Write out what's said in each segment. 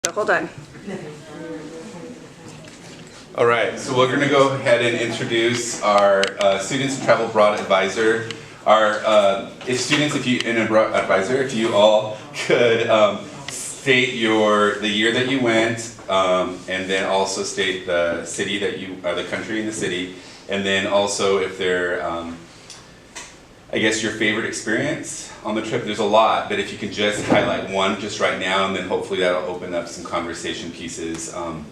So hold on. All right, so we're going to go ahead and introduce our Students Travel Abroad Advisor. If you all could state the year that you went, and then also state the city that the country and the city, and then also if they're, I guess your favorite experience on the trip. There's a lot, but if you can just highlight one just right now, and then hopefully that'll open up some conversation pieces when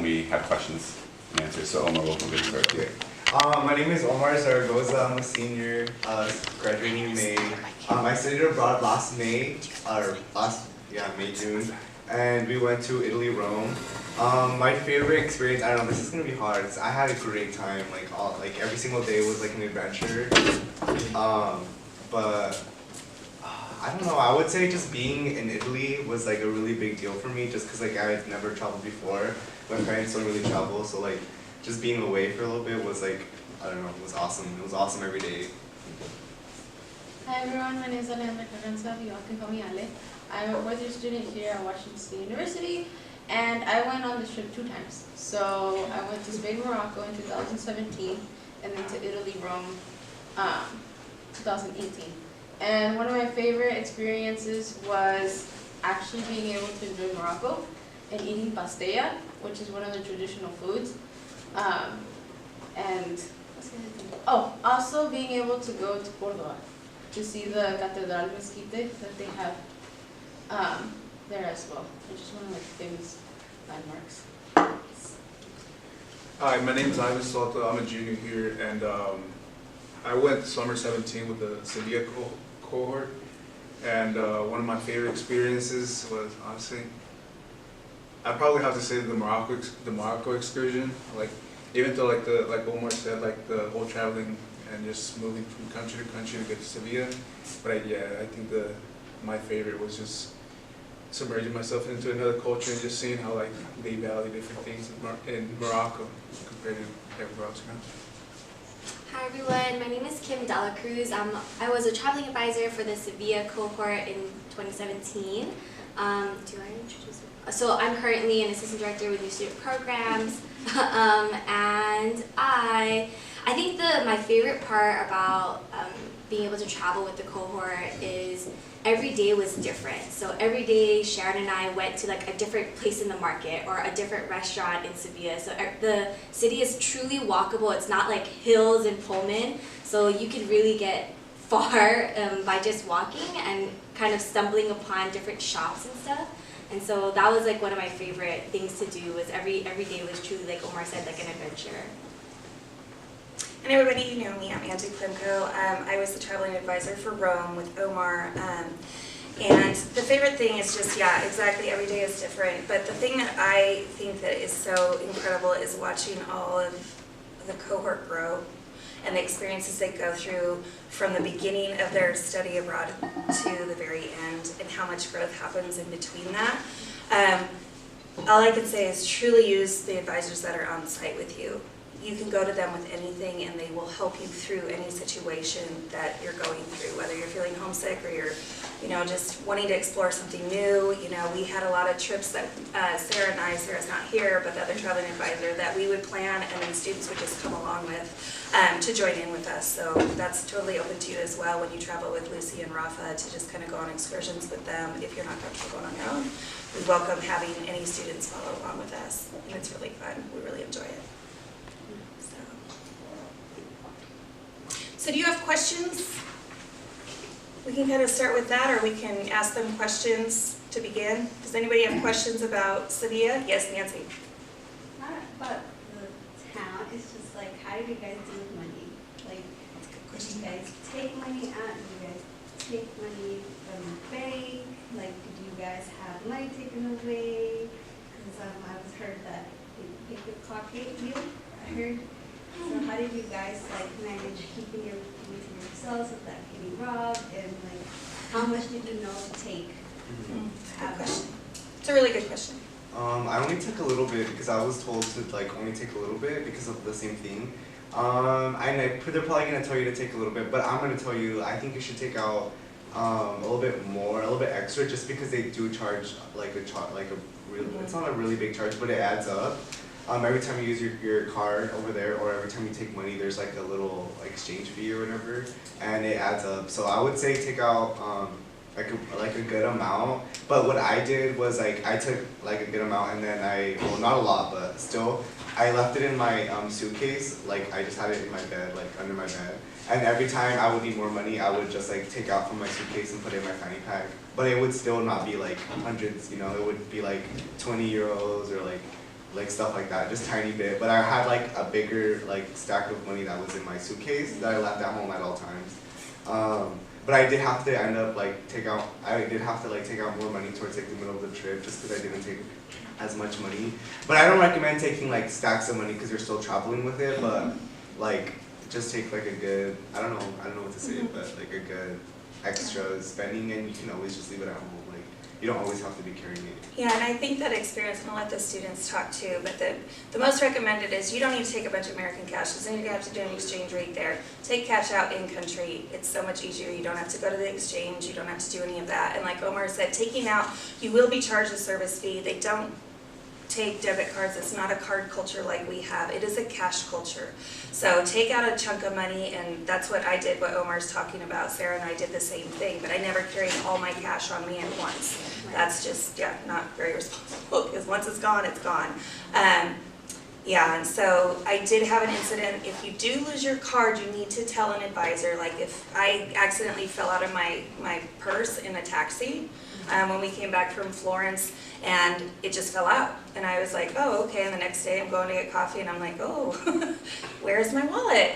we have questions and answers. So Omar, we'll get started here. My name is Omar Zaragoza. I'm a senior, graduating in May. I studied abroad last May, June, and we went to Italy, Rome. My favorite experience, I don't know, this is gonna be hard. I had a great time. Like every single day was like an adventure. But I don't know. I would say just being in Italy was like a really big deal for me, just because like I had never traveled before. My parents don't really travel, so like just being away for a little bit was like, I don't know, it was awesome. It was awesome every day. Hi everyone, my name is Alejandra Carranza. You all can call me Ale. I'm a fourth year student here at Washington State University, and I went on this trip 2 times. So I went to Spain, Morocco in 2017, and then to Italy, Rome, 2018. And one of my favorite experiences was actually being able to enjoy Morocco and eating pastilla, which is one of the traditional foods. And what's the other thing? Oh, also being able to go to Cordoba to see the Catedral Mezquite that they have there as well, which is one of the famous landmarks. Hi, my name is Ivan Soto. I'm a junior here, and I went summer 17 with the Sevilla cohort, and one of my favorite experiences was, honestly, I probably have to say the Morocco excursion. Like, even though like Omar said, like the whole traveling and just moving from country to country to get to Sevilla, but I think my favorite was just submerging myself into another culture and just seeing how like they value different things in Morocco compared to everywhere else. Hi everyone, my name is Kim Dela Cruz. I was a traveling advisor for the Sevilla cohort in 2017. Do I introduce it? So I'm currently an assistant director with new student programs, and I think my favorite part about being able to travel with the cohort is every day was different. So every day Sharon and I went to like a different place in the market or a different restaurant in Sevilla. So the city is truly walkable. It's not like hills and Pullman. So you could really get far by just walking and kind of stumbling upon different shops and stuff. And so that was like one of my favorite things to do, was every day was truly, like Omar said, like an adventure. And everybody, you know me, I'm Auntie Klimko. I was the traveling advisor for Rome with Omar. And the favorite thing is just, exactly, every day is different. But the thing that I think that is so incredible is watching all of the cohort grow and the experiences they go through from the beginning of their study abroad to the very end, and how much growth happens in between that. All I can say is truly use the advisors that are on site with you. You can go to them with anything and they will help you through any situation that you're going through, whether you're feeling homesick or you're just wanting to explore something new. We had a lot of trips that Sarah's not here, but the other traveling advisor, that we would plan and then students would just come along with to join in with us. So that's totally open to you as well when you travel with Lucy and Rafa, to just kind of go on excursions with them if you're not comfortable going on your own. We welcome having any students follow along with us, and it's really fun. We really enjoy it. So do you have questions? We can kind of start with that, or we can ask them questions to begin. Does anybody have questions about Sevilla? Yes, Nancy. Not about the town, it's just like, how do you guys deal with money? Like, do you guys take money out? Do you guys take money from the bank? Like, do you guys have money taken away? Because I was heard that they could pocket you, I heard. So how did you guys manage keeping your money to yourselves without getting robbed, and how much did you know to take? Good question. It's a really good question. I only took a little bit because I was told to only take a little bit because of the same thing. They're probably gonna tell you to take a little bit, but I'm gonna tell you I think you should take out a little bit more, a little bit extra, just because they do charge like it's not a really big charge, but it adds up. Every time you use your card over there, or every time you take money, there's like a little exchange fee or whatever, and it adds up. So I would say take out like a good amount. But what I did was like I took like a good amount, and then well, not a lot, but still I left it in my suitcase. Like I just had it in my bed, like under my bed. And every time I would need more money, I would just like take out from my suitcase and put it in my fanny pack. But it would still not be like hundreds, you know. It would be like 20 euros or like stuff like that, just tiny bit. But I had like a bigger like stack of money that was in my suitcase that I left at home at all times. But I did have to end up like take out more money towards like the middle of the trip, just because I didn't take as much money. But I don't recommend taking like stacks of money because you're still traveling with it. But like just take like a good, I don't know what to say, but like a good extra spending, and you can always just leave it at home. Like you don't always have to be carrying it. Yeah, and I think that experience, and I'll let the students talk too, but the most recommended is you don't need to take a bunch of American cash. There's anything you have to do an exchange rate there. Take cash out in country. It's so much easier. You don't have to go to the exchange. You don't have to do any of that. And like Omar said, taking out, you will be charged a service fee. They don't take debit cards. It's not a card culture like we have. It is a cash culture. So take out a chunk of money, and that's what I did, what Omar's talking about. Sarah and I did the same thing, but I never carried all my cash on me at once. That's just, yeah, not very responsible, because once it's gone, it's gone. Yeah, and so I did have an incident. If you do lose your card, you need to tell an advisor. Like if I accidentally fell out of my purse in a taxi when we came back from Florence, and it just fell out. And I was like, oh, okay. And the next day I'm going to get coffee, and I'm like, oh, where's my wallet?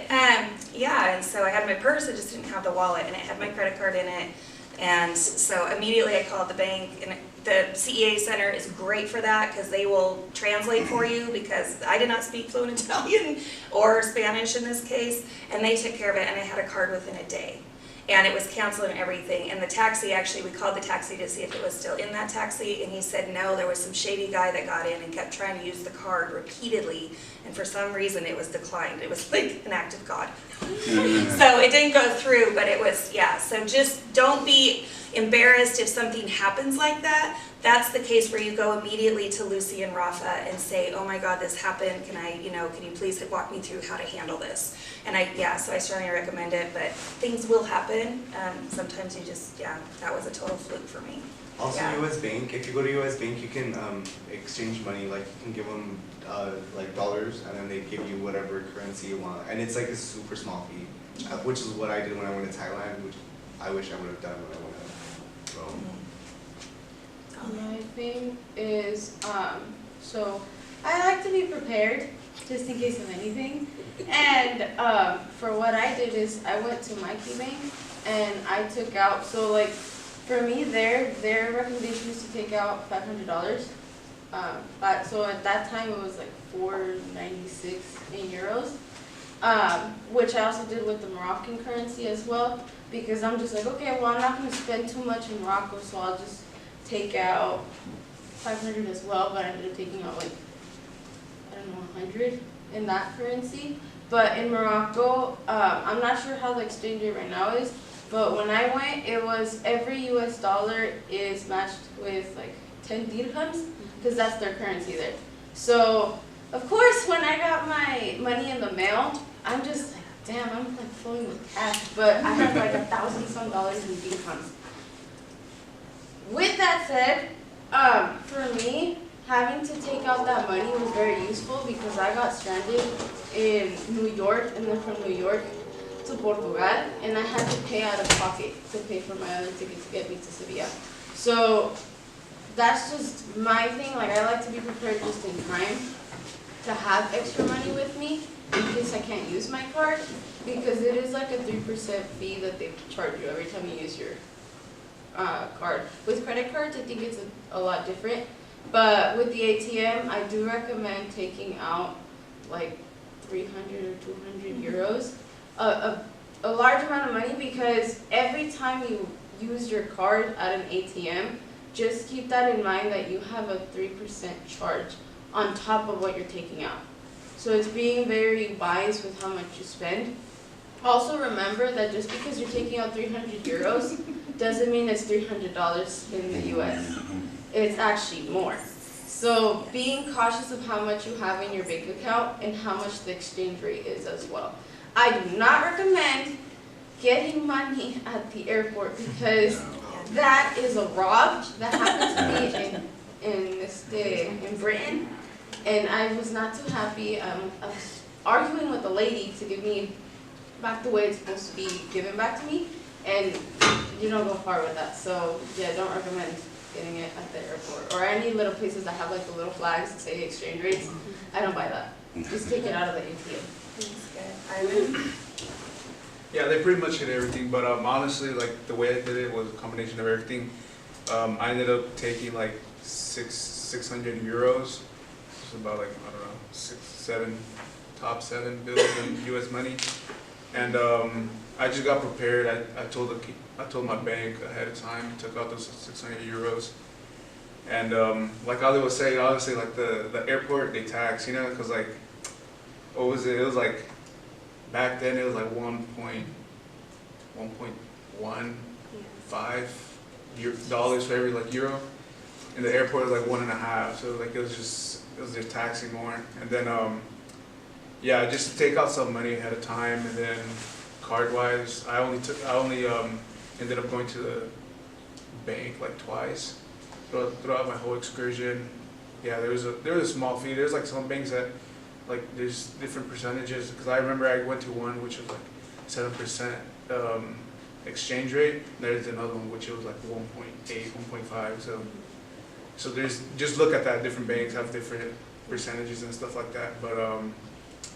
Yeah, and so I had my purse, I just didn't have the wallet, and it had my credit card in it. And so immediately I called the bank, and the CEA Center is great for that because they will translate for you, because I did not speak fluent Italian or Spanish in this case, and they took care of it, and I had a card within a day. And it was canceled and everything. And the taxi, actually, we called the taxi to see if it was still in that taxi, and he said no, there was some shady guy that got in and kept trying to use the card repeatedly, and for some reason it was declined. It was like an act of God. So it didn't go through, but it was, yeah. So just don't be embarrassed if something happens like that. That's the case where you go immediately to Lucy and Rafa and say, oh my God, this happened. Can you please walk me through how to handle this? And so I strongly recommend it, but things will happen. Sometimes you just, that was a total fluke for me. Also, US Bank, if you go to US Bank, you can exchange money. Like you can give them like dollars, and then they give you whatever currency you want. And it's like a super small fee, which is what I did when I went to Thailand, which I wish I would have done when I went to Rome. My thing is, so I like to be prepared just in case of anything. And for what I did is I went to Mikey Bank and I took out, so like for me their recommendation is to take out $500. But so at that time it was like $4.96 in euros, which I also did with the Moroccan currency as well, because I'm just like, okay, well I'm not going to spend too much in Morocco, so I'll just take out 500 as well, but I ended up taking out like, I don't know, 100 in that currency. But in Morocco, I'm not sure how the exchange rate right now is, but when I went, it was every US dollar is matched with like 10 dirhams, because that's their currency there. So, of course, when I got my money in the mail, I'm just like, damn, I'm like flowing with cash, but I have like $1,000-some in dirhams. With that said, for me, having to take out that money was very useful because I got stranded in New York, and then from New York to Portugal, and I had to pay out of pocket to pay for my other ticket to get me to Sevilla. So that's just my thing. Like I like to be prepared just in time to have extra money with me in case I can't use my card, because it is like a 3% fee that they charge you every time you use your card. With credit cards, I think it's a lot different. But with the ATM, I do recommend taking out like 300 or 200 euros, a large amount of money, because every time you use your card at an ATM, just keep that in mind that you have a 3% charge on top of what you're taking out. So it's being very wise with how much you spend. Also remember that just because you're taking out 300 euros doesn't mean it's $300 in the US. It's actually more. So being cautious of how much you have in your bank account and how much the exchange rate is as well. I do not recommend getting money at the airport because that is a rob. That happened to me in Britain, and I was not too happy. I was arguing with the lady to give me back the way it's supposed to be given back to me, and you don't go far with that. So yeah, don't recommend getting it at the airport or any little places that have like the little flags that say exchange rates. I don't buy that. Just take it out of the ATM. That's good. Yeah, they pretty much hit everything, but honestly, like the way I did it was a combination of everything. I ended up taking like 600 euros, which is about like, I don't know, top seven bills in US money. And I just got prepared. I told my bank ahead of time, took out those 600 euros. And like Ali was saying, obviously like the airport, they tax, you know, because like, what was it? It was like, back then it was like 1.15 dollars for every like euro. In the airport it was like 1.5, so like it was just taxing more. And then yeah, just take out some money ahead of time, and then card wise, I only ended up going to the bank like twice throughout my whole excursion. Yeah, there was a small fee. There's like some banks that like there's different percentages, because I remember I went to one which was like 7% exchange rate. There's another one which was like 1.8, 1.5. So there's, just look at that. Different banks have different percentages and stuff like that. But